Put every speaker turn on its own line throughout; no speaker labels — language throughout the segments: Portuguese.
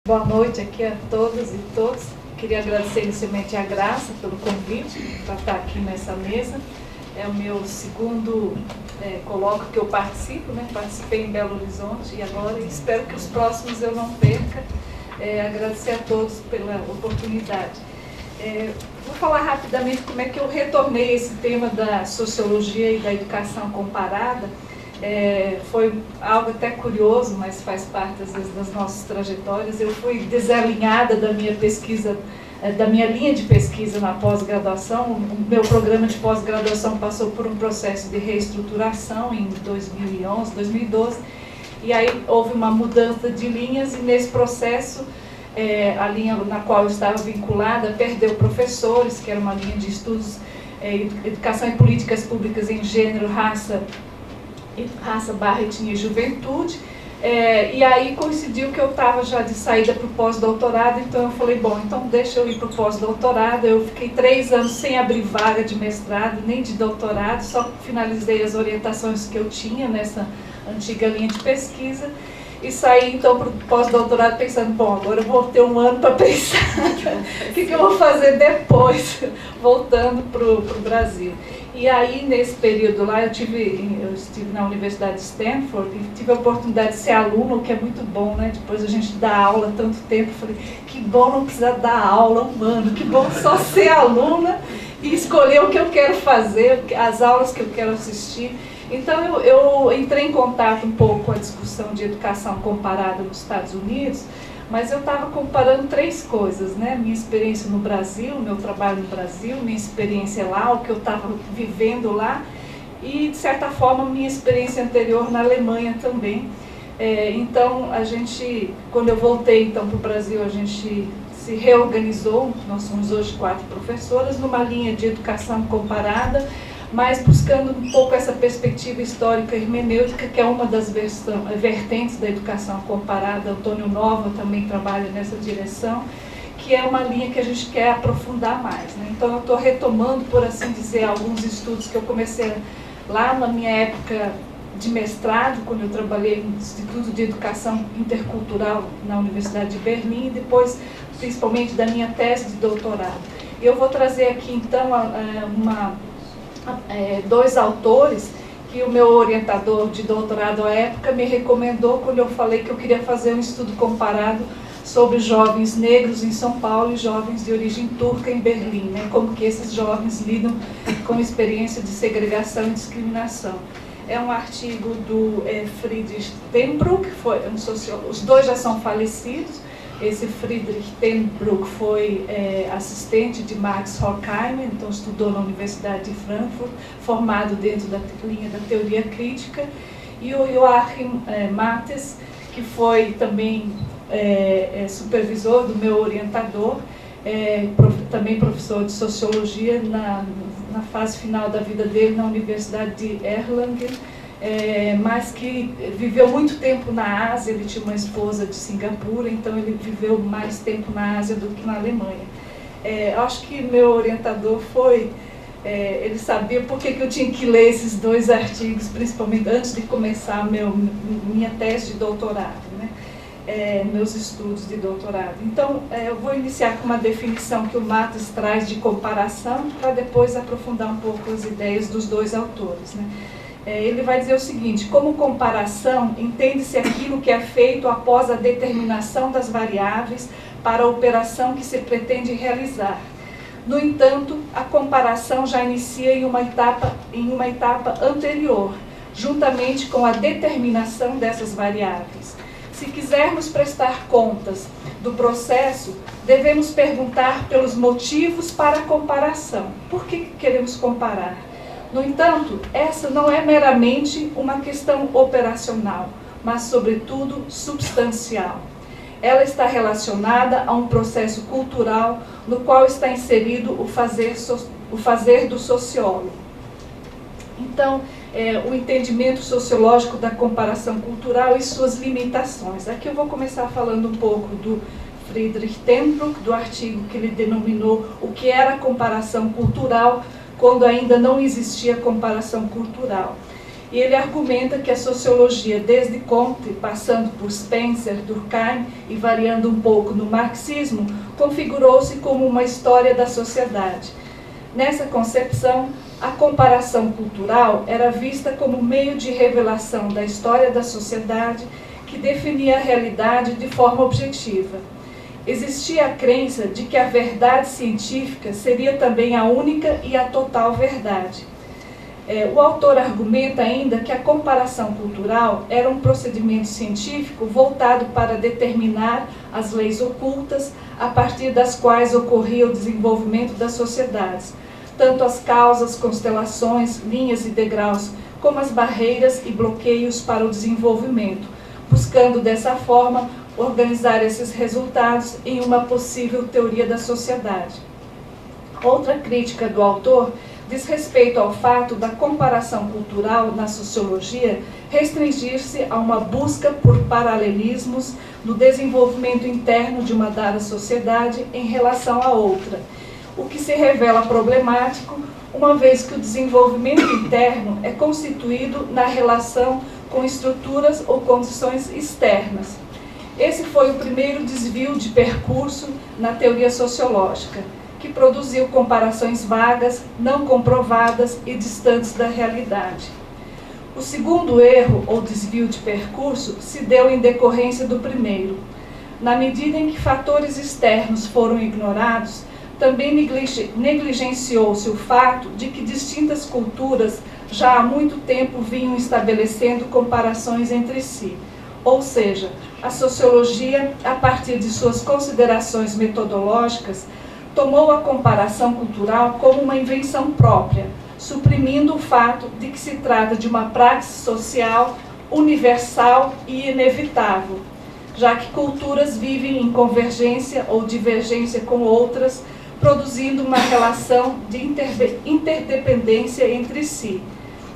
Boa noite aqui a todas e todos. Queria agradecer inicialmente a Graça pelo convite para estar aqui nessa mesa. É o meu segundo colóquio que eu participo, né? Participei em Belo Horizonte e agora espero que os próximos eu não perca. Agradecer a todos pela oportunidade. Vou falar rapidamente como é que eu retornei esse tema da sociologia e da educação comparada. Foi algo até curioso, mas faz parte às vezes das nossas trajetórias. Eu fui desalinhada da minha pesquisa, da minha linha de pesquisa na pós-graduação. O meu programa de pós-graduação passou por um processo de reestruturação em 2011, 2012, e aí houve uma mudança de linhas, e nesse processo a linha na qual eu estava vinculada perdeu professores, que era uma linha de estudos, educação e políticas públicas em gênero, raça, etnia e juventude, e aí coincidiu que eu estava já de saída para o pós-doutorado, então eu falei, bom, então deixa eu ir para o pós-doutorado. Eu fiquei 3 anos sem abrir vaga de mestrado, nem de doutorado, só finalizei as orientações que eu tinha nessa antiga linha de pesquisa, e saí então para o pós-doutorado pensando, bom, agora eu vou ter um ano para pensar o que eu vou fazer depois, voltando para o Brasil. E aí, nesse período lá, eu estive na Universidade de Stanford e tive a oportunidade de ser aluna, o que é muito bom, né? Depois a gente dá aula tanto tempo, falei, que bom não precisar dar aula um ano, que bom só ser aluna e escolher o que eu quero fazer, as aulas que eu quero assistir. Então, eu entrei em contato um pouco com a discussão de educação comparada nos Estados Unidos, mas eu estava comparando 3 coisas, né? Minha experiência no Brasil, meu trabalho no Brasil, minha experiência lá, o que eu estava vivendo lá, e, de certa forma, minha experiência anterior na Alemanha também. Então, quando eu voltei então, para o Brasil, a gente se reorganizou, nós somos hoje 4 professoras, numa linha de educação comparada, mas buscando um pouco essa perspectiva histórica hermenêutica, que é uma das vertentes da educação comparada. Antônio Nova também trabalha nessa direção, que é uma linha que a gente quer aprofundar mais, né? Então eu estou retomando, por assim dizer, alguns estudos que eu comecei lá na minha época de mestrado, quando eu trabalhei no Instituto de Educação Intercultural na Universidade de Berlim, e depois, principalmente, da minha tese de doutorado. Eu vou trazer aqui, então, 2 autores que o meu orientador de doutorado à época me recomendou quando eu falei que eu queria fazer um estudo comparado sobre jovens negros em São Paulo e jovens de origem turca em Berlim, né? Como que esses jovens lidam com experiência de segregação e discriminação. É um artigo do Friedrich Tenbruck, os 2 já são falecidos. Esse Friedrich Tenbruck foi assistente de Max Horkheimer, então estudou na Universidade de Frankfurt, formado dentro da linha da teoria crítica, e o Joachim Mattes, que foi também supervisor do meu orientador, também professor de sociologia na fase final da vida dele na Universidade de Erlangen, mas que viveu muito tempo na Ásia. Ele tinha uma esposa de Singapura, então ele viveu mais tempo na Ásia do que na Alemanha. Acho que meu orientador ele sabia por que eu tinha que ler esses 2 artigos, principalmente antes de começar minha tese de doutorado, né? Meus estudos de doutorado. Então, eu vou iniciar com uma definição que o Mattes traz de comparação, para depois aprofundar um pouco as ideias dos 2 autores, né? Ele vai dizer o seguinte: como comparação, entende-se aquilo que é feito após a determinação das variáveis para a operação que se pretende realizar. No entanto, a comparação já inicia em uma etapa anterior, juntamente com a determinação dessas variáveis. Se quisermos prestar contas do processo, devemos perguntar pelos motivos para a comparação. Por que queremos comparar? No entanto, essa não é meramente uma questão operacional, mas, sobretudo, substancial. Ela está relacionada a um processo cultural no qual está inserido o fazer do sociólogo. Então, o entendimento sociológico da comparação cultural e suas limitações. Aqui eu vou começar falando um pouco do Friedrich Tenbruck, do artigo que ele denominou o que era a comparação cultural, quando ainda não existia comparação cultural. e ele argumenta que a sociologia, desde Comte, passando por Spencer, Durkheim e variando um pouco no marxismo, configurou-se como uma história da sociedade. Nessa concepção, a comparação cultural era vista como meio de revelação da história da sociedade que definia a realidade de forma objetiva. Existia a crença de que a verdade científica seria também a única e a total verdade. O autor argumenta ainda que a comparação cultural era um procedimento científico voltado para determinar as leis ocultas a partir das quais ocorria o desenvolvimento das sociedades, tanto as causas, constelações, linhas e degraus, como as barreiras e bloqueios para o desenvolvimento, buscando dessa forma organizar esses resultados em uma possível teoria da sociedade. Outra crítica do autor diz respeito ao fato da comparação cultural na sociologia restringir-se a uma busca por paralelismos no desenvolvimento interno de uma dada sociedade em relação a outra, o que se revela problemático, uma vez que o desenvolvimento interno é constituído na relação com estruturas ou condições externas. Esse foi o primeiro desvio de percurso na teoria sociológica, que produziu comparações vagas, não comprovadas e distantes da realidade. O segundo erro, ou desvio de percurso, se deu em decorrência do primeiro. Na medida em que fatores externos foram ignorados, também negligenciou-se o fato de que distintas culturas já há muito tempo vinham estabelecendo comparações entre si. Ou seja, a sociologia, a partir de suas considerações metodológicas, tomou a comparação cultural como uma invenção própria, suprimindo o fato de que se trata de uma praxe social universal e inevitável, já que culturas vivem em convergência ou divergência com outras, produzindo uma relação de interdependência entre si.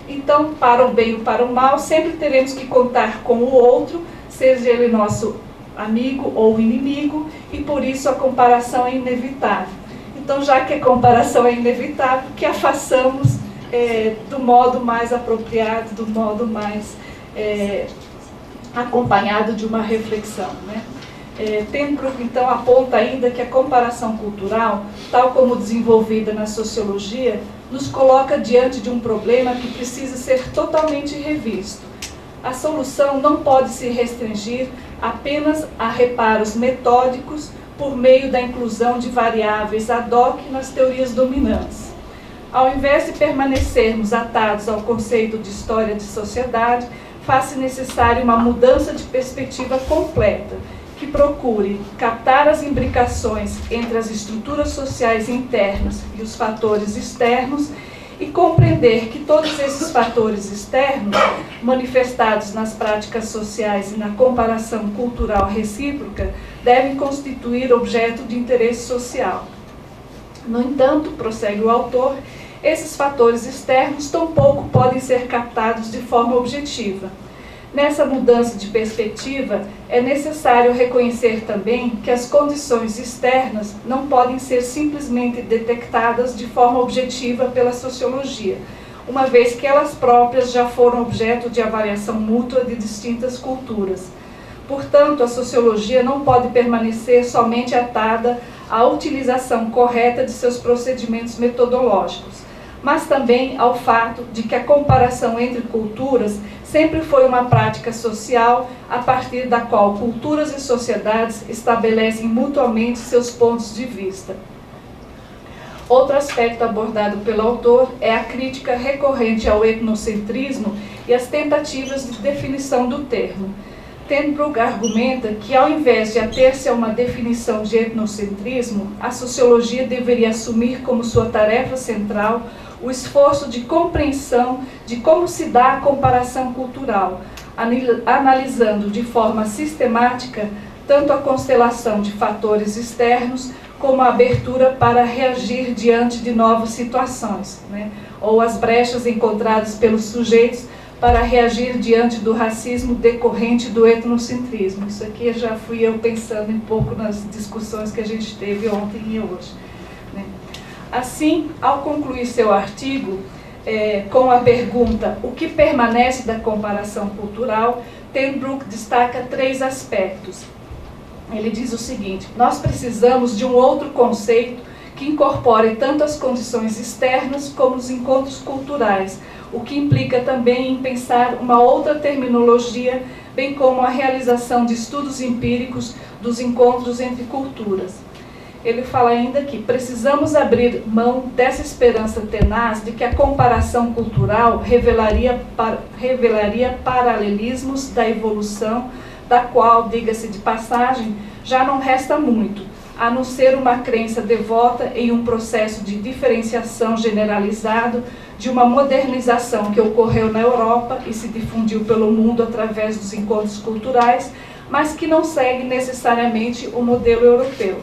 Então, para o bem ou para o mal, sempre teremos que contar com o outro, seja ele nosso amigo ou inimigo, e por isso a comparação é inevitável. Então, já que a comparação é inevitável, que a façamos do modo mais apropriado, do modo mais acompanhado de uma reflexão, né? Tenbrook, então, aponta ainda que a comparação cultural, tal como desenvolvida na sociologia, nos coloca diante de um problema que precisa ser totalmente revisto. A solução não pode se restringir apenas a reparos metódicos por meio da inclusão de variáveis ad hoc nas teorias dominantes. Ao invés de permanecermos atados ao conceito de história de sociedade, faz-se necessária uma mudança de perspectiva completa, que procure captar as imbricações entre as estruturas sociais internas e os fatores externos e compreender que todos esses fatores externos, manifestados nas práticas sociais e na comparação cultural recíproca, devem constituir objeto de interesse social. No entanto, prossegue o autor, esses fatores externos tampouco podem ser captados de forma objetiva. Nessa mudança de perspectiva, é necessário reconhecer também que as condições externas não podem ser simplesmente detectadas de forma objetiva pela sociologia, uma vez que elas próprias já foram objeto de avaliação mútua de distintas culturas. Portanto, a sociologia não pode permanecer somente atada à utilização correta de seus procedimentos metodológicos, mas também ao fato de que a comparação entre culturas sempre foi uma prática social a partir da qual culturas e sociedades estabelecem mutuamente seus pontos de vista. Outro aspecto abordado pelo autor é a crítica recorrente ao etnocentrismo e as tentativas de definição do termo. Tenbrook argumenta que, ao invés de ater-se a uma definição de etnocentrismo, a sociologia deveria assumir como sua tarefa central o esforço de compreensão de como se dá a comparação cultural, analisando de forma sistemática tanto a constelação de fatores externos como a abertura para reagir diante de novas situações, né? Ou as brechas encontradas pelos sujeitos para reagir diante do racismo decorrente do etnocentrismo. Isso aqui já fui eu pensando um pouco nas discussões que a gente teve ontem e hoje, né? Assim, ao concluir seu artigo, com a pergunta o que permanece da comparação cultural, ten Broek destaca 3 aspectos. Ele diz o seguinte: nós precisamos de um outro conceito que incorpore tanto as condições externas como os encontros culturais, o que implica também em pensar uma outra terminologia, bem como a realização de estudos empíricos dos encontros entre culturas. Ele fala ainda que precisamos abrir mão dessa esperança tenaz de que a comparação cultural revelaria paralelismos da evolução, da qual, diga-se de passagem, já não resta muito, a não ser uma crença devota em um processo de diferenciação generalizado, de uma modernização que ocorreu na Europa e se difundiu pelo mundo através dos encontros culturais, mas que não segue necessariamente o modelo europeu.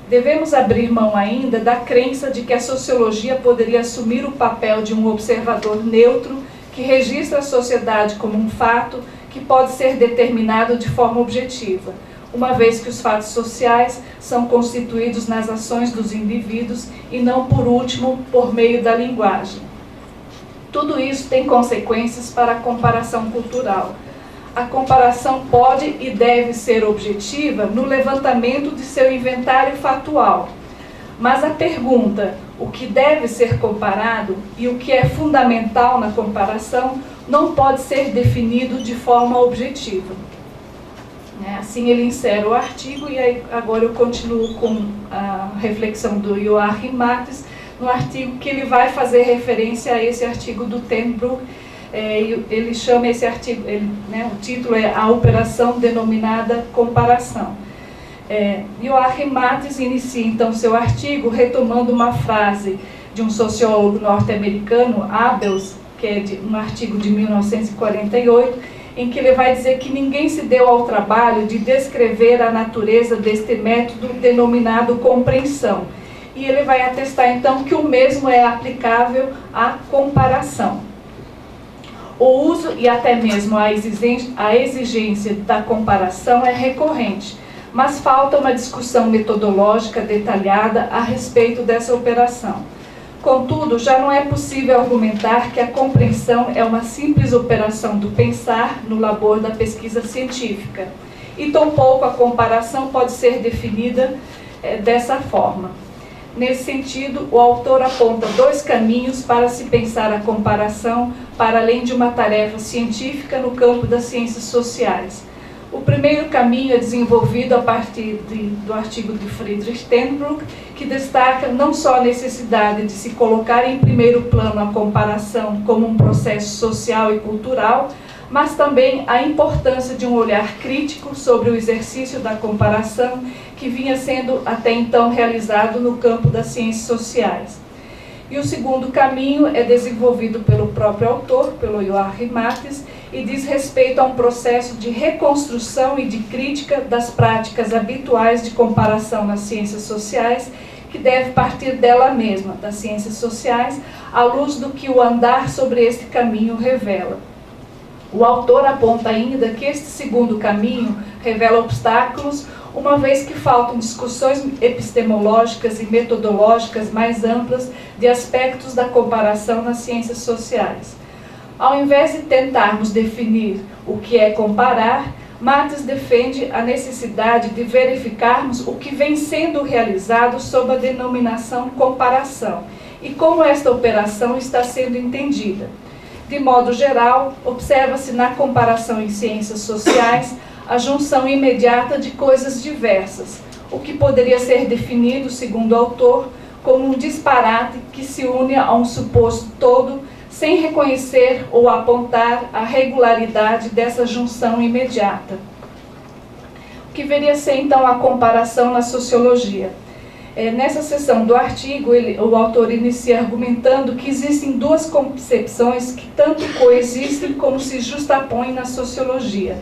Devemos abrir mão ainda da crença de que a sociologia poderia assumir o papel de um observador neutro que registra a sociedade como um fato que pode ser determinado de forma objetiva, uma vez que os fatos sociais são constituídos nas ações dos indivíduos e não, por último, por meio da linguagem. Tudo isso tem consequências para a comparação cultural. A comparação pode e deve ser objetiva no levantamento de seu inventário fatual. Mas a pergunta, o que deve ser comparado e o que é fundamental na comparação, não pode ser definido de forma objetiva. Assim ele encerra o artigo e aí agora eu continuo com a reflexão do Joachim Mattes, no artigo que ele vai fazer referência a esse artigo do ten Broek. Ele chama esse artigo, o título é A Operação Denominada Comparação. Joachim Mattes inicia então seu artigo retomando uma frase de um sociólogo norte-americano, Abels, que é de um artigo de 1948, em que ele vai dizer que ninguém se deu ao trabalho de descrever a natureza deste método denominado compreensão. E ele vai atestar então que o mesmo é aplicável à comparação. O uso e até mesmo a exigência da comparação é recorrente, mas falta uma discussão metodológica detalhada a respeito dessa operação. Contudo, já não é possível argumentar que a compreensão é uma simples operação do pensar no labor da pesquisa científica, e tampouco a comparação pode ser definida dessa forma. Nesse sentido, o autor aponta 2 caminhos para se pensar a comparação para além de uma tarefa científica no campo das ciências sociais. O primeiro caminho é desenvolvido a partir do artigo de Friedrich ten Broek, que destaca não só a necessidade de se colocar em primeiro plano a comparação como um processo social e cultural, mas também a importância de um olhar crítico sobre o exercício da comparação que vinha sendo até então realizado no campo das ciências sociais. E o segundo caminho é desenvolvido pelo próprio autor, pelo Joachim Mattes, e diz respeito a um processo de reconstrução e de crítica das práticas habituais de comparação nas ciências sociais, que deve partir dela mesma, das ciências sociais, à luz do que o andar sobre este caminho revela. O autor aponta ainda que este segundo caminho revela obstáculos, uma vez que faltam discussões epistemológicas e metodológicas mais amplas de aspectos da comparação nas ciências sociais. Ao invés de tentarmos definir o que é comparar, Mattes defende a necessidade de verificarmos o que vem sendo realizado sob a denominação comparação e como esta operação está sendo entendida. De modo geral, observa-se na comparação em ciências sociais a junção imediata de coisas diversas, o que poderia ser definido, segundo o autor, como um disparate que se une a um suposto todo, sem reconhecer ou apontar a regularidade dessa junção imediata. O que viria a ser, então, a comparação na sociologia? Nessa seção do artigo, o autor inicia argumentando que existem 2 concepções que tanto coexistem como se justapõem na sociologia.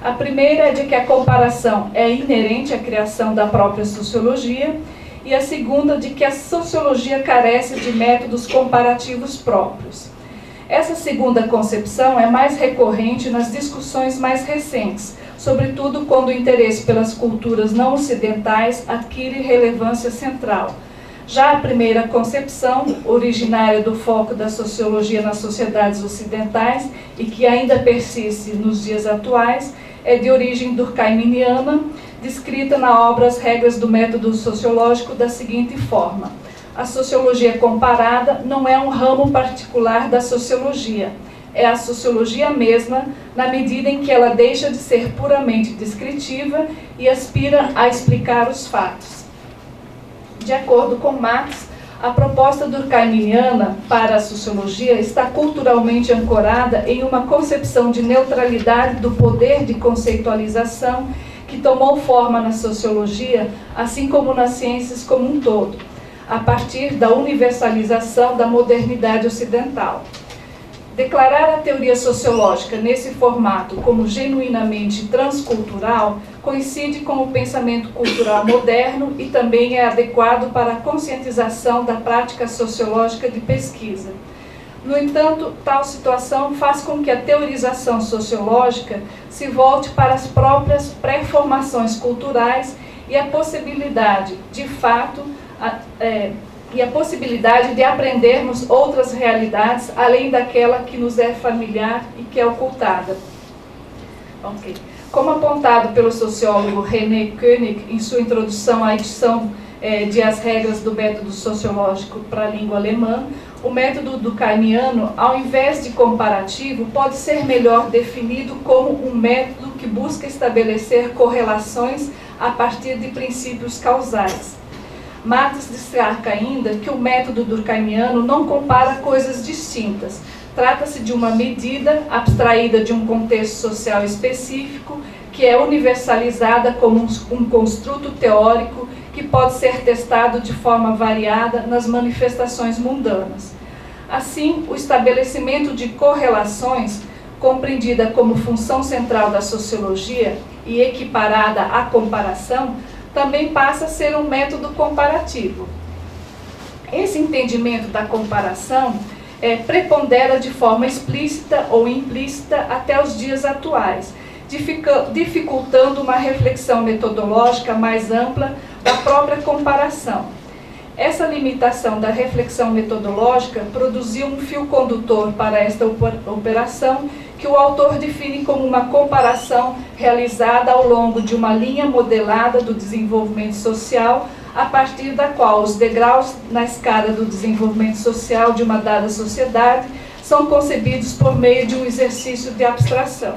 A primeira é de que a comparação é inerente à criação da própria sociologia, e a segunda de que a sociologia carece de métodos comparativos próprios. Essa segunda concepção é mais recorrente nas discussões mais recentes, sobretudo quando o interesse pelas culturas não ocidentais adquire relevância central. Já a primeira concepção, originária do foco da sociologia nas sociedades ocidentais e que ainda persiste nos dias atuais, é de origem durkheimiana, descrita na obra As Regras do Método Sociológico da seguinte forma: a sociologia comparada não é um ramo particular da sociologia, é a sociologia mesma, na medida em que ela deixa de ser puramente descritiva e aspira a explicar os fatos. De acordo com Marx, a proposta durkheimiana para a sociologia está culturalmente ancorada em uma concepção de neutralidade do poder de conceitualização que tomou forma na sociologia, assim como nas ciências como um todo, a partir da universalização da modernidade ocidental. Declarar a teoria sociológica nesse formato como genuinamente transcultural coincide com o pensamento cultural moderno e também é adequado para a conscientização da prática sociológica de pesquisa. No entanto, tal situação faz com que a teorização sociológica se volte para as próprias pré-formações culturais e a possibilidade, de fato, e a possibilidade de aprendermos outras realidades além daquela que nos é familiar e que é ocultada. Okay. Como apontado pelo sociólogo René Koenig em sua introdução à edição de As Regras do Método Sociológico para a Língua Alemã, o método durkheimiano, ao invés de comparativo, pode ser melhor definido como um método que busca estabelecer correlações a partir de princípios causais. Marx destaca ainda que o método durkheimiano não compara coisas distintas. Trata-se de uma medida abstraída de um contexto social específico que é universalizada como um construto teórico que pode ser testado de forma variada nas manifestações mundanas. Assim, o estabelecimento de correlações, compreendida como função central da sociologia e equiparada à comparação, também passa a ser um método comparativo. Esse entendimento da comparação prepondera de forma explícita ou implícita até os dias atuais, dificultando uma reflexão metodológica mais ampla da própria comparação. Essa limitação da reflexão metodológica produziu um fio condutor para esta operação que o autor define como uma comparação realizada ao longo de uma linha modelada do desenvolvimento social, a partir da qual os degraus na escada do desenvolvimento social de uma dada sociedade são concebidos por meio de um exercício de abstração.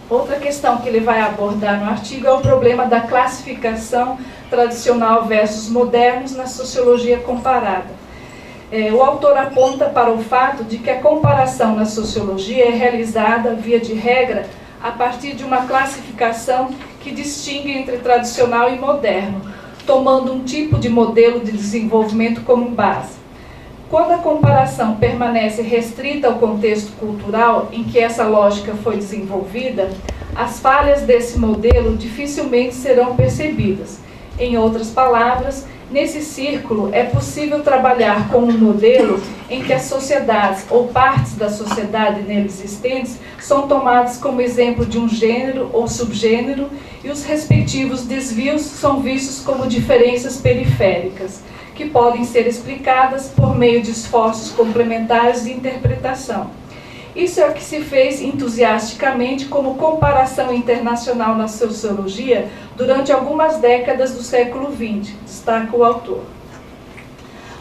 Outra questão que ele vai abordar no artigo é o problema da classificação tradicional versus modernos na sociologia comparada. O autor aponta para o fato de que a comparação na sociologia é realizada, via de regra, a partir de uma classificação que distingue entre tradicional e moderno, tomando um tipo de modelo de desenvolvimento como base. Quando a comparação permanece restrita ao contexto cultural em que essa lógica foi desenvolvida, as falhas desse modelo dificilmente serão percebidas. Em outras palavras, nesse círculo é possível trabalhar com um modelo em que as sociedades ou partes da sociedade nele existentes são tomadas como exemplo de um gênero ou subgênero e os respectivos desvios são vistos como diferenças periféricas, que podem ser explicadas por meio de esforços complementares de interpretação. Isso é o que se fez entusiasticamente como comparação internacional na sociologia durante algumas décadas do século XX, destaca o autor.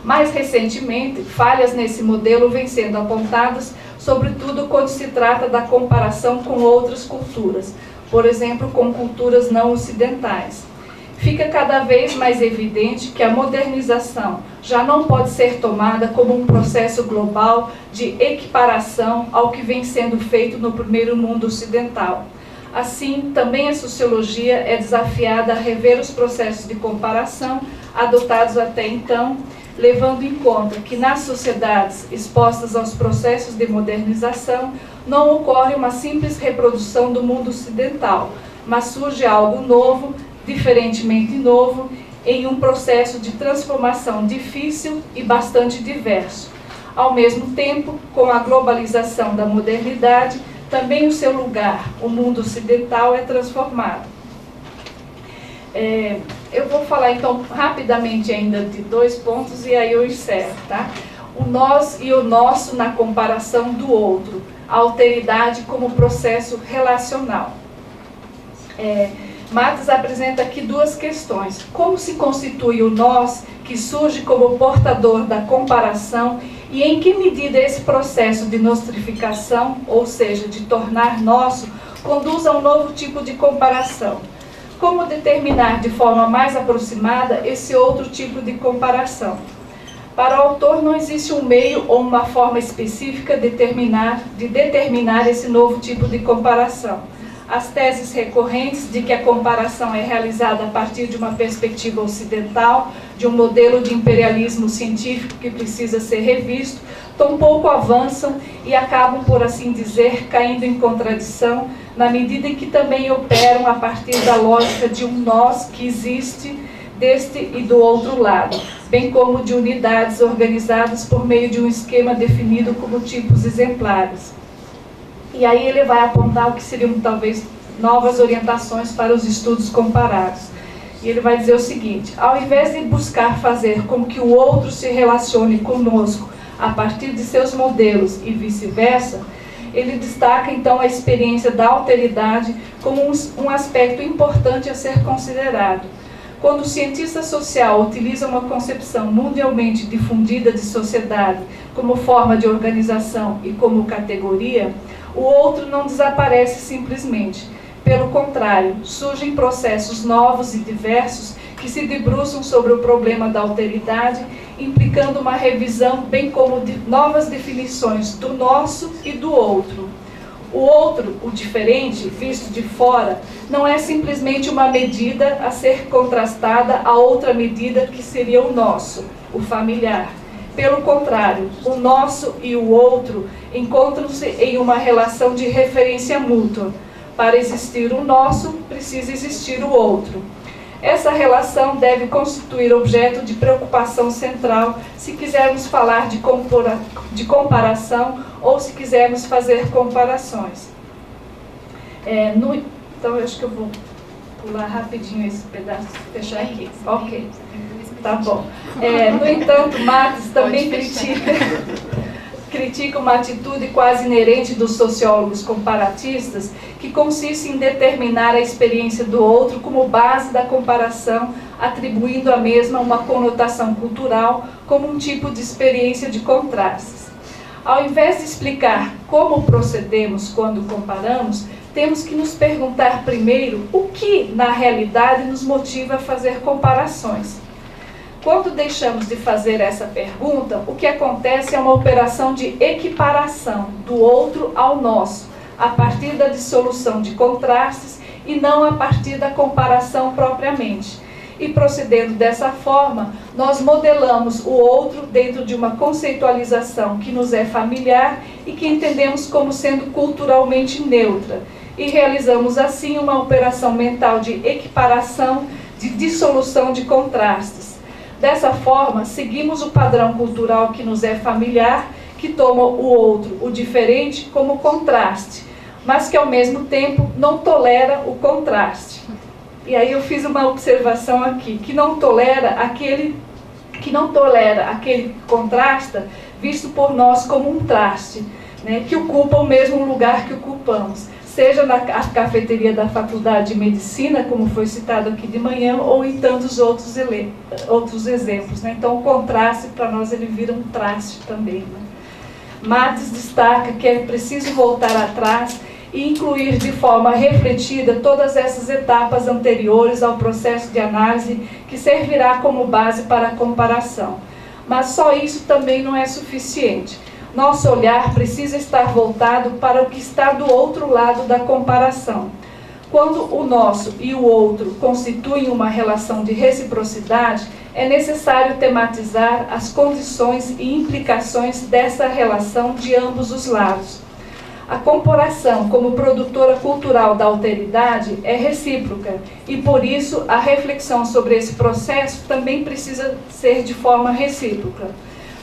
Mais recentemente, falhas nesse modelo vêm sendo apontadas, sobretudo quando se trata da comparação com outras culturas, por exemplo, com culturas não ocidentais. Fica cada vez mais evidente que a modernização já não pode ser tomada como um processo global de equiparação ao que vem sendo feito no primeiro mundo ocidental. Assim, também a sociologia é desafiada a rever os processos de comparação adotados até então, levando em conta que nas sociedades expostas aos processos de modernização não ocorre uma simples reprodução do mundo ocidental, mas surge algo novo, diferentemente novo, em um processo de transformação difícil e bastante diverso. Ao mesmo tempo, com a globalização da modernidade, também o seu lugar, o mundo ocidental, é transformado. Eu vou falar então rapidamente ainda de 2 pontos e aí eu encerro, tá? O nós e o nosso na comparação do outro, a alteridade como processo relacional. Matos apresenta aqui 2 questões. Como se constitui o nós, que surge como portador da comparação, e em que medida esse processo de nostrificação, ou seja, de tornar nosso, conduz a um novo tipo de comparação? Como determinar de forma mais aproximada esse outro tipo de comparação? Para o autor não existe um meio ou uma forma específica de determinar esse novo tipo de comparação. As teses recorrentes de que a comparação é realizada a partir de uma perspectiva ocidental, de um modelo de imperialismo científico que precisa ser revisto, tampouco avançam e acabam, por assim dizer, caindo em contradição, na medida em que também operam a partir da lógica de um nós que existe deste e do outro lado, bem como de unidades organizadas por meio de um esquema definido como tipos exemplares. E aí ele vai apontar o que seriam talvez novas orientações para os estudos comparados. E ele vai dizer o seguinte: ao invés de buscar fazer com que o outro se relacione conosco a partir de seus modelos e vice-versa, ele destaca então a experiência da alteridade como um aspecto importante a ser considerado. Quando o cientista social utiliza uma concepção mundialmente difundida de sociedade como forma de organização e como categoria, o outro não desaparece simplesmente. Pelo contrário, surgem processos novos e diversos que se debruçam sobre o problema da alteridade, implicando uma revisão, bem como de novas definições do nosso e do outro. O outro, o diferente, visto de fora, não é simplesmente uma medida a ser contrastada a outra medida que seria o nosso, o familiar. Pelo contrário, o nosso e o outro encontram-se em uma relação de referência mútua. Para existir o nosso, precisa existir o outro. Essa relação deve constituir objeto de preocupação central se quisermos falar de comparação ou se quisermos fazer comparações. Então, eu acho que eu vou pular rapidinho esse pedaço, fechar aqui. Ok, tá bom. No entanto, Matos também critica uma atitude quase inerente dos sociólogos comparatistas, que consiste em determinar a experiência do outro como base da comparação, atribuindo à mesma uma conotação cultural como um tipo de experiência de contrastes. Ao invés de explicar como procedemos quando comparamos, temos que nos perguntar primeiro o que, na realidade, nos motiva a fazer comparações. Quando deixamos de fazer essa pergunta, o que acontece é uma operação de equiparação do outro ao nosso, a partir da dissolução de contrastes e não a partir da comparação propriamente. E procedendo dessa forma, nós modelamos o outro dentro de uma conceitualização que nos é familiar e que entendemos como sendo culturalmente neutra. E realizamos assim uma operação mental de equiparação, de dissolução de contrastes. Dessa forma, seguimos o padrão cultural que nos é familiar, que toma o outro, o diferente, como contraste, mas que ao mesmo tempo não tolera o contraste. E aí eu fiz uma observação aqui, que não tolera aquele contrasta visto por nós como um traste, né, que ocupa o mesmo lugar que ocupamos, seja na cafeteria da Faculdade de Medicina, como foi citado aqui de manhã, ou em tantos outros exemplos. Né? Então, o contraste, para nós, ele vira um traste também. Né? Matos destaca que é preciso voltar atrás e incluir de forma refletida todas essas etapas anteriores ao processo de análise que servirá como base para a comparação. Mas só isso também não é suficiente. Nosso olhar precisa estar voltado para o que está do outro lado da comparação. Quando o nosso e o outro constituem uma relação de reciprocidade, é necessário tematizar as condições e implicações dessa relação de ambos os lados. A comparação como produtora cultural da alteridade é recíproca e, por isso, a reflexão sobre esse processo também precisa ser de forma recíproca.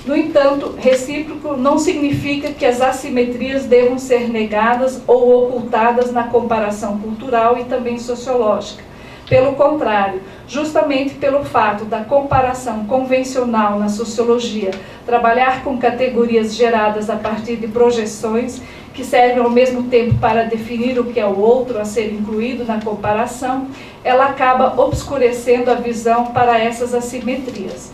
No entanto, recíproco não significa que as assimetrias devam ser negadas ou ocultadas na comparação cultural e também sociológica. Pelo contrário, justamente pelo fato da comparação convencional na sociologia, trabalhar com categorias geradas a partir de projeções que servem ao mesmo tempo para definir o que é o outro a ser incluído na comparação, ela acaba obscurecendo a visão para essas assimetrias.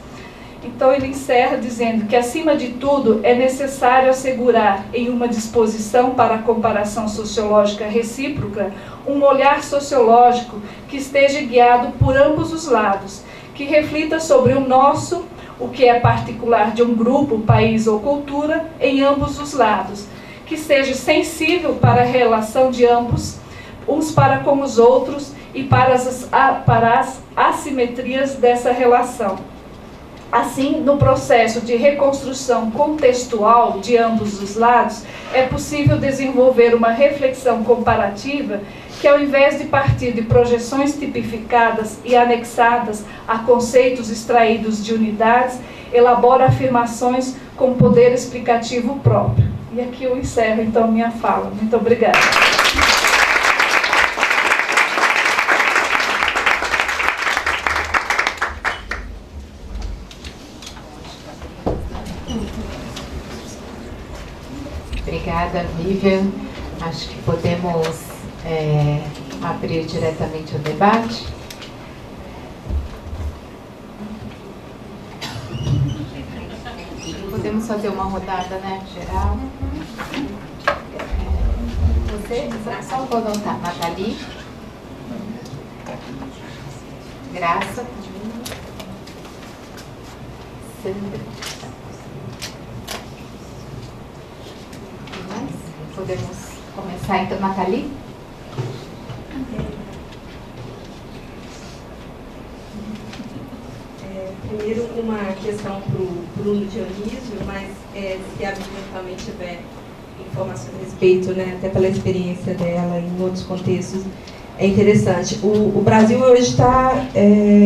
Então ele encerra dizendo que, acima de tudo, é necessário assegurar, em uma disposição para a comparação sociológica recíproca, um olhar sociológico que esteja guiado por ambos os lados, que reflita sobre o nosso, o que é particular de um grupo, país ou cultura, em ambos os lados, que seja sensível para a relação de ambos, uns para com os outros e para as assimetrias dessa relação. Assim, no processo de reconstrução contextual de ambos os lados, é possível desenvolver uma reflexão comparativa que, ao invés de partir de projeções tipificadas e anexadas a conceitos extraídos de unidades, elabora afirmações com poder explicativo próprio. E aqui eu encerro, então, minha fala. Muito obrigada.
Obrigada, Vivian. Acho que podemos abrir diretamente o debate. Podemos fazer uma rodada, né, geral. Você, só vou notar, Nathalie. Graça. Sandra. Podemos começar então, Nathalie?
Primeiro, uma questão para o Bruno Dionísio, mas se a Vivian também tiver informações a respeito, né, até pela experiência dela em outros contextos, é interessante. O Brasil hoje está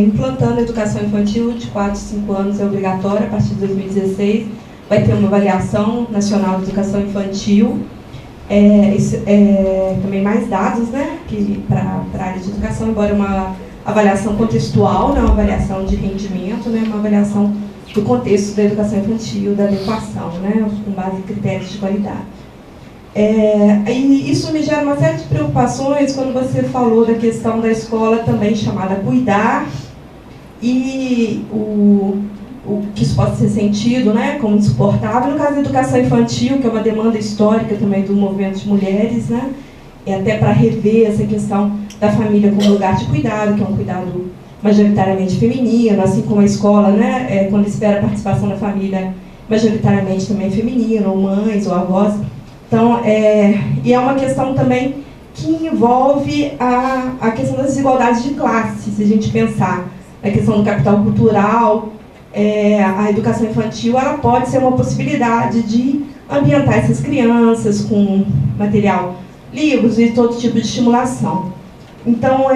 implantando a educação infantil de 4 a 5 anos, é obrigatória, a partir de 2016. Vai ter uma avaliação nacional de educação infantil. Também mais dados, né, para a área de educação, embora uma avaliação contextual, não uma avaliação de rendimento, né, uma avaliação do contexto da educação infantil, da adequação, né, com base em critérios de qualidade. E isso me gera uma série de preocupações quando você falou da questão da escola também chamada cuidar e o que isso pode ser sentido, né, como insuportável. No caso da educação infantil, que é uma demanda histórica também do movimento de mulheres, né, e até para rever essa questão da família como lugar de cuidado, que é um cuidado majoritariamente feminino, assim como a escola, né, quando espera a participação da família, majoritariamente também feminina, ou mães, ou avós. Então, e é uma questão também que envolve a questão das desigualdades de classe, se a gente pensar na questão do capital cultural. A educação infantil ela pode ser uma possibilidade de ambientar essas crianças com material, livros e todo tipo de estimulação. Então,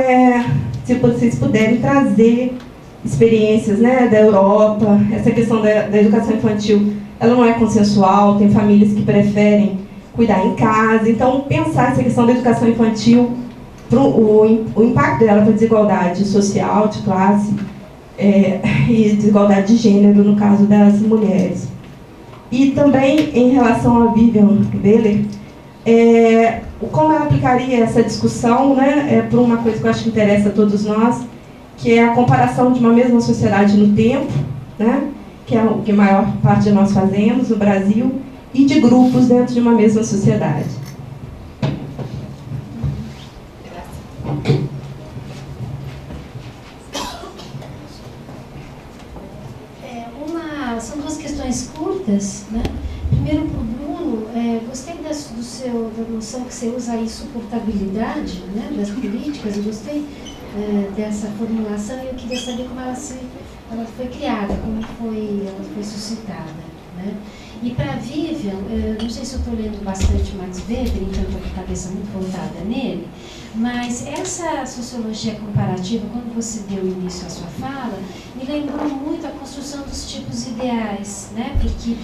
se vocês puderem trazer experiências, né, da Europa, essa questão da educação infantil, ela não é consensual, tem famílias que preferem cuidar em casa. Então, pensar essa questão da educação infantil, o impacto dela para a desigualdade social, de classe, e desigualdade de gênero, no caso das mulheres. E também, em relação a Vivian Beller, como ela aplicaria essa discussão, né, para uma coisa que eu acho que interessa a todos nós, que é a comparação de uma mesma sociedade no tempo, né, que é o que a maior parte de nós fazemos no Brasil, e de grupos dentro de uma mesma sociedade.
São duas questões curtas, né? Primeiro, para o Bruno, gostei da noção que você usa, a insuportabilidade, né, das políticas. Eu gostei dessa formulação e eu queria saber como ela foi criada, como ela foi suscitada, né? E para a Vivian, não sei se eu estou lendo bastante Max Weber, então estou com a cabeça muito voltada nele, mas essa sociologia comparativa, quando você deu início à sua fala, me lembrou muito a construção dos tipos ideais, né? Porque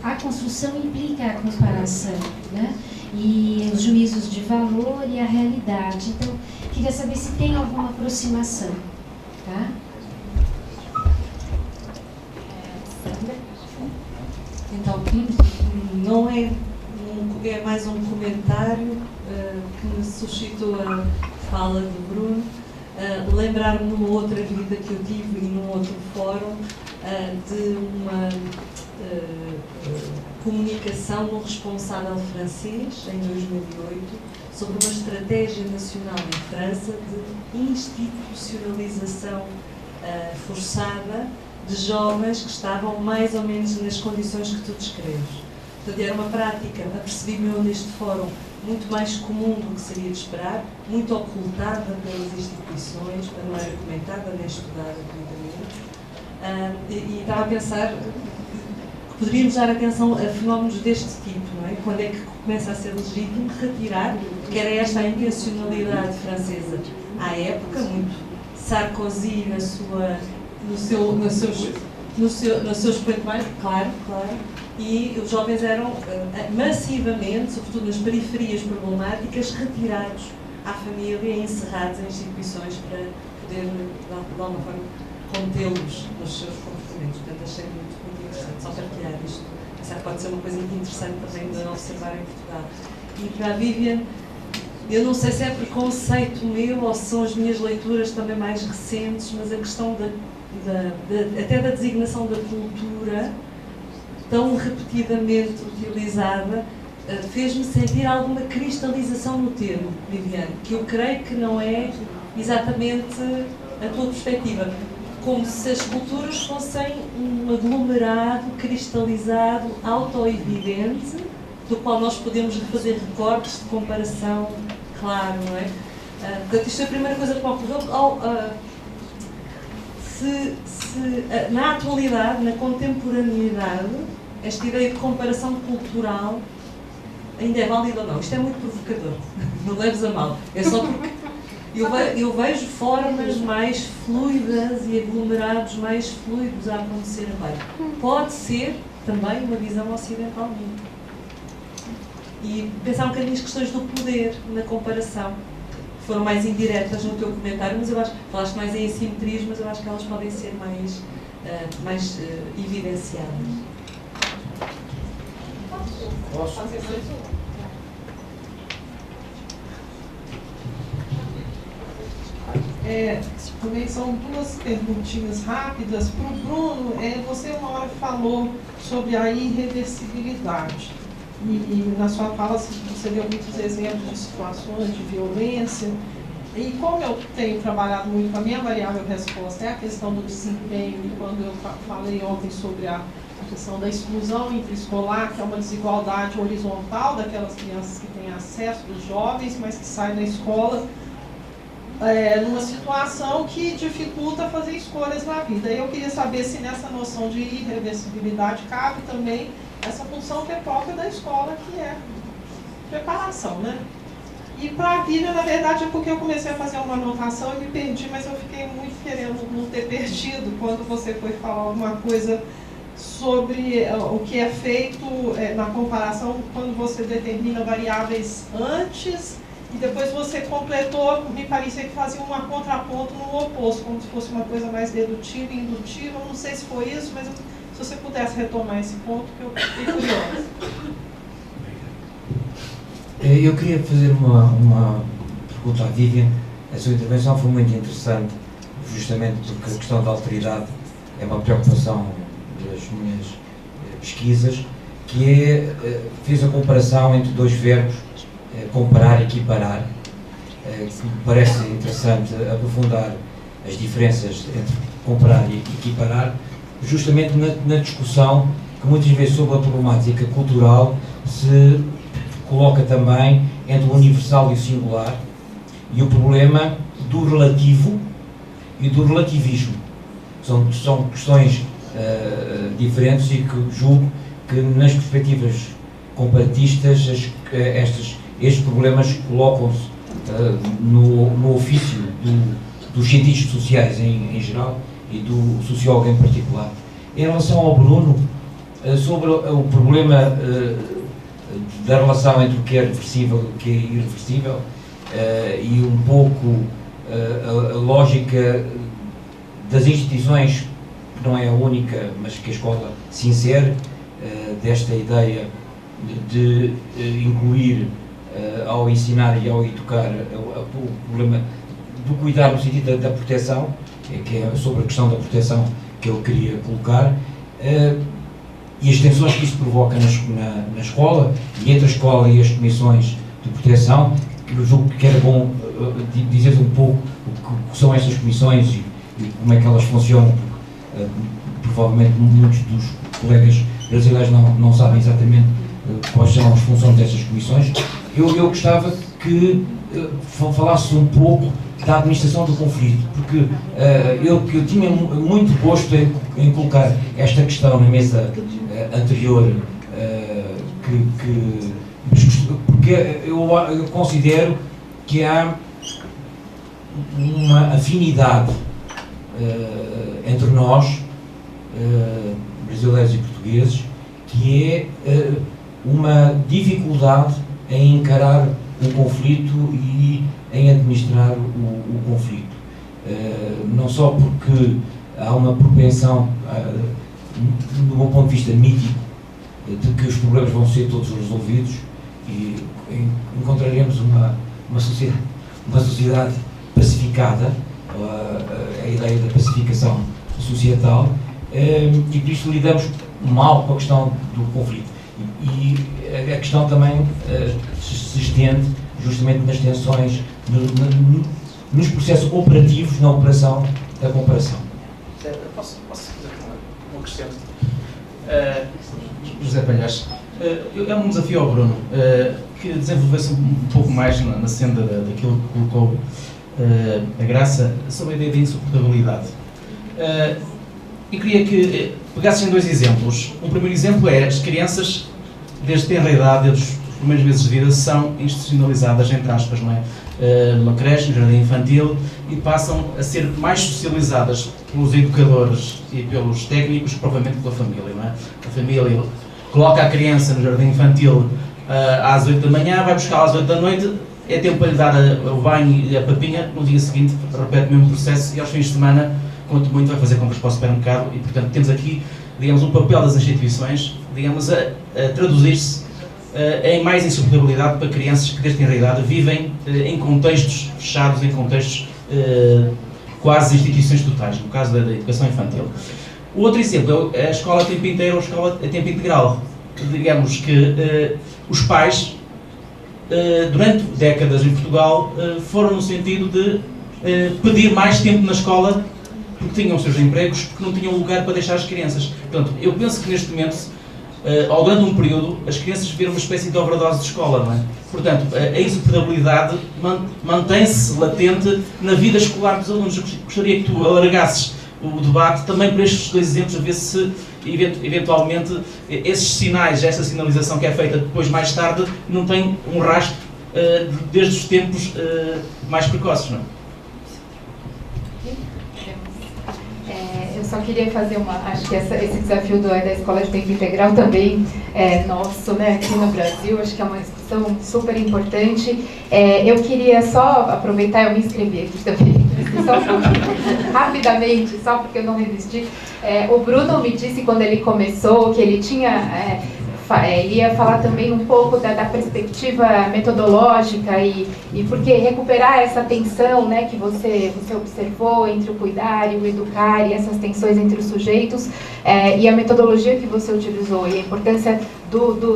a construção implica a comparação, né? E os juízos de valor e a realidade. Então, queria saber se tem alguma aproximação, tá?
Então, não é, é mais um comentário que me suscitou a fala do Bruno. Lembrar-me numa outra vida que eu tive e num outro fórum de uma comunicação do responsável francês, em 2008, sobre uma estratégia nacional em França de institucionalização forçada de jovens que estavam mais ou menos nas condições que tu descreves. Portanto, era uma prática, apercebi-me eu neste fórum, muito mais comum do que seria de esperar, muito ocultada pelas instituições, não era comentada nem estudada devidamente. E estava a pensar que poderíamos dar atenção a fenómenos deste tipo, não é? Quando é que começa a ser legítimo retirar, que era esta a intencionalidade francesa à época, muito Sarkozy nos seus patamar, claro, e os jovens eram massivamente, sobretudo nas periferias problemáticas, retirados à família e encerrados em instituições para poder, de alguma forma, contê-los nos seus comportamentos. Portanto, achei muito interessante, só partilhar isto. Essa pode ser uma coisa muito interessante também de observar em Portugal. E para a Vivian, eu não sei se é preconceito meu ou se são as minhas leituras também mais recentes, mas a questão até da designação da cultura, tão repetidamente utilizada, fez-me sentir alguma cristalização no termo, Viviane, que eu creio que não é exatamente a tua perspectiva. Como se as culturas fossem um aglomerado, cristalizado, autoevidente, do qual nós podemos fazer recortes de comparação, claro, não é? Portanto, isto é a primeira coisa que me ocorreu. Na atualidade, na contemporaneidade, esta ideia de comparação cultural ainda é válida ou não? Isto é muito provocador, não leves a mal. É só porque eu vejo formas mais fluidas e aglomerados mais fluidos a acontecer agora. Pode ser também uma visão ocidental minha. E pensar um bocadinho nas questões do poder na comparação. Foram mais indiretas no teu comentário, mas eu acho que falaste mais em assimetrias, mas eu acho que elas podem ser mais evidenciadas.
Posso?
Também são duas perguntinhas rápidas. Para o Bruno, você uma hora falou sobre a irreversibilidade. E na sua fala você deu muitos exemplos de situações de violência. E como eu tenho trabalhado muito, a minha variável resposta é a questão do desempenho. E quando eu falei ontem sobre a questão da exclusão intraescolar, que é uma desigualdade horizontal daquelas crianças que têm acesso, dos jovens, mas que saem da escola numa situação que dificulta fazer escolhas na vida. E eu queria saber se nessa noção de irreversibilidade cabe também essa função que é própria da escola, que é preparação, né? E para a Vivian, na verdade, é porque eu comecei a fazer uma anotação e me perdi, mas eu fiquei muito querendo não ter perdido quando você foi falar alguma coisa sobre o que é feito na comparação quando você determina variáveis antes e depois você completou, me parecia que fazia um contraponto no oposto, como se fosse uma coisa mais dedutiva e indutiva. Eu não sei se foi isso, mas se você pudesse retomar esse ponto, que eu fiquei curiosa.
Eu queria fazer uma pergunta à Vivian. A sua intervenção foi muito interessante, justamente porque a questão da alteridade é uma preocupação das minhas pesquisas, que fiz a comparação entre dois verbos, comparar e equiparar, que me parece interessante aprofundar as diferenças entre comparar e equiparar, justamente na discussão que muitas vezes sobre a problemática cultural se coloca também entre o universal e o singular, e o problema do relativo e do relativismo. São questões diferentes e que julgo que nas perspectivas comparatistas estes problemas colocam-se no ofício dos cientistas sociais em geral e do sociólogo em particular. Em relação ao Bruno, sobre o problema da relação entre o que é reversível e o que é irreversível, e um pouco a lógica das instituições, que não é a única, mas que a escola se insere, desta ideia de incluir ao ensinar e ao educar o problema do cuidar no sentido da proteção, que é sobre a questão da proteção que ele queria colocar, e as tensões que isso provoca na escola e entre a escola e as comissões de proteção. Eu julgo que era bom dizer um pouco o que são estas comissões e como é que elas funcionam, porque provavelmente muitos dos colegas brasileiros não sabem exatamente quais são as funções dessas comissões. Eu gostava que falasse um pouco da administração do conflito, porque eu tinha muito gosto em colocar esta questão na mesa anterior, porque eu considero que há uma afinidade entre nós, brasileiros e portugueses, que é uma dificuldade em encarar o conflito e em administrar o conflito. Não só porque há uma propensão, do meu ponto de vista mítico, de que os problemas vão ser todos resolvidos e encontraremos uma sociedade pacificada, a ideia da pacificação societal, e por isso lidamos mal com a questão do conflito. E a questão também se estende justamente nas tensões, nos processos operativos na operação da comparação.
Posso fazer uma questão? José Palhares, é um desafio ao Bruno que desenvolvesse um pouco mais na senda daquilo que colocou a Graça sobre a ideia de insuportabilidade. E queria que pegasses em dois exemplos. Um primeiro exemplo é as crianças, desde tenra idade, desde os primeiros meses de vida, são institucionalizadas, entre aspas, não é? Numa creche, no jardim infantil, e passam a ser mais socializadas pelos educadores e pelos técnicos, provavelmente pela família, não é? A família coloca a criança no jardim infantil às 8 da manhã, vai buscá-la às 8 da noite, é tempo para lhe dar o banho e a papinha, no dia seguinte repete o mesmo processo e aos fins de semana, quanto muito, vai fazer compras para o supermercado e, portanto, temos aqui, digamos, um papel das instituições, digamos, a traduzir-se em mais insuportabilidade para crianças que, desde a idade, vivem em contextos fechados, em contextos quase instituições totais, no caso da educação infantil. O outro exemplo é a escola a tempo inteiro ou a escola a tempo integral. Digamos que os pais, durante décadas em Portugal, foram no sentido de pedir mais tempo na escola porque tinham os seus empregos, porque não tinham lugar para deixar as crianças. Portanto, eu penso que neste momento, ao longo de um período, as crianças viram uma espécie de overdose de escola, não é? Portanto, a insuportabilidade mantém-se latente na vida escolar dos alunos. Eu gostaria que tu alargasses o debate também para estes dois exemplos, a ver se, eventualmente, esses sinais, essa sinalização que é feita depois, mais tarde, não tem um rastro desde os tempos mais precoces, não é?
Eu só queria fazer acho que esse desafio da escola de tempo integral também é nosso, né, aqui no Brasil, acho que é uma discussão super importante. Eu queria só aproveitar, eu me inscrevi aqui também, só rapidamente, só porque eu não resisti. O Bruno me disse quando ele começou que ele tinha... ia falar também um pouco da perspectiva metodológica e porque recuperar essa tensão, né, que você observou entre o cuidar e o educar e essas tensões entre os sujeitos e a metodologia que você utilizou e a importância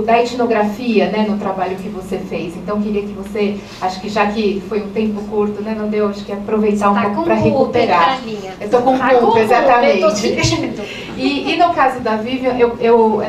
da etnografia, né, no trabalho que você fez. Então, queria que você, acho que já que foi um tempo curto, né, não deu, acho que aproveitar um pouco para recuperar. Eu estou com culpa, exatamente. E no caso da Vivian,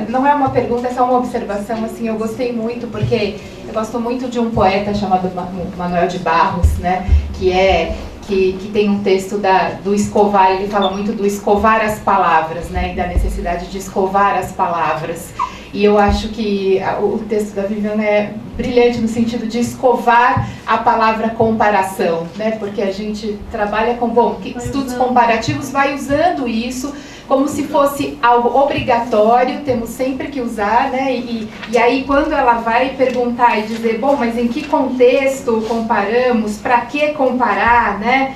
não é uma pergunta, é só uma observação, assim, eu gostei muito, porque eu gosto muito de um poeta chamado Manuel de Barros, né, que tem um texto do escovar, ele fala muito do escovar as palavras, né, e da necessidade de escovar as palavras. E eu acho que o texto da Viviana é brilhante no sentido de escovar a palavra comparação, né? Porque a gente trabalha com, estudos comparativos, vai usando isso como se fosse algo obrigatório, temos sempre que usar, né? E aí quando ela vai perguntar e dizer, bom, mas em que contexto comparamos, para que comparar, né?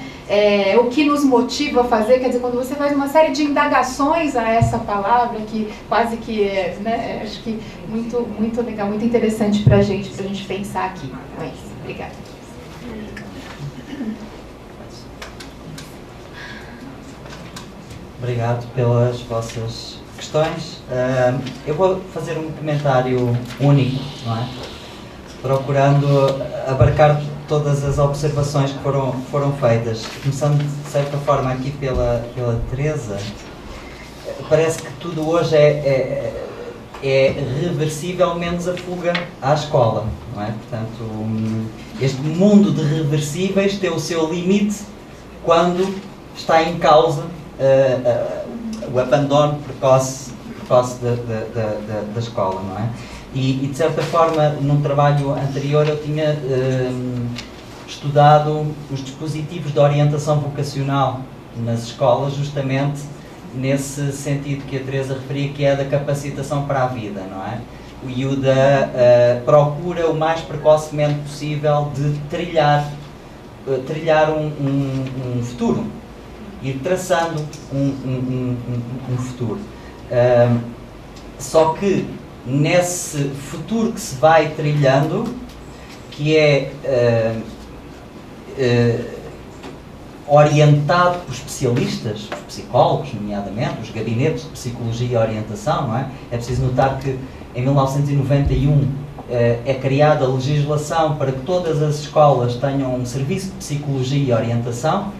O que nos motiva a fazer, quer dizer, quando você faz uma série de indagações a essa palavra, que quase que é, né? Acho que muito, muito legal, muito interessante para a gente pensar aqui. É isso. Obrigada.
Obrigado pelas vossas questões. Eu vou fazer um comentário único, não é? Procurando abarcar todas as observações que foram feitas. Começando, de certa forma, aqui pela Teresa. Parece que tudo hoje é reversível, menos a fuga à escola, não é? Portanto, este mundo de reversíveis tem o seu limite quando está em causa o abandono precoce da escola, não é? E de certa forma, num trabalho anterior, eu tinha estudado os dispositivos de orientação vocacional nas escolas, justamente nesse sentido que a Teresa referia, que é da capacitação para a vida, não é? E o da procura o mais precocemente possível de trilhar um futuro, ir traçando um futuro. Só que nesse futuro que se vai trilhando, que é orientado por especialistas, os psicólogos, nomeadamente, os gabinetes de psicologia e orientação, não é? É preciso notar que em 1991 é criada a legislação para que todas as escolas tenham um serviço de psicologia e orientação,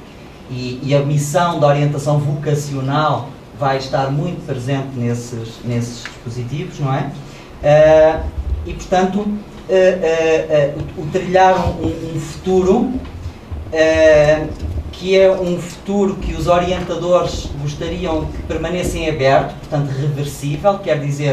e a missão da orientação vocacional vai estar muito presente nesses dispositivos, não é? E, portanto, o trilhar um futuro que é um futuro que os orientadores gostariam que permanecesse aberto, portanto reversível, quer dizer,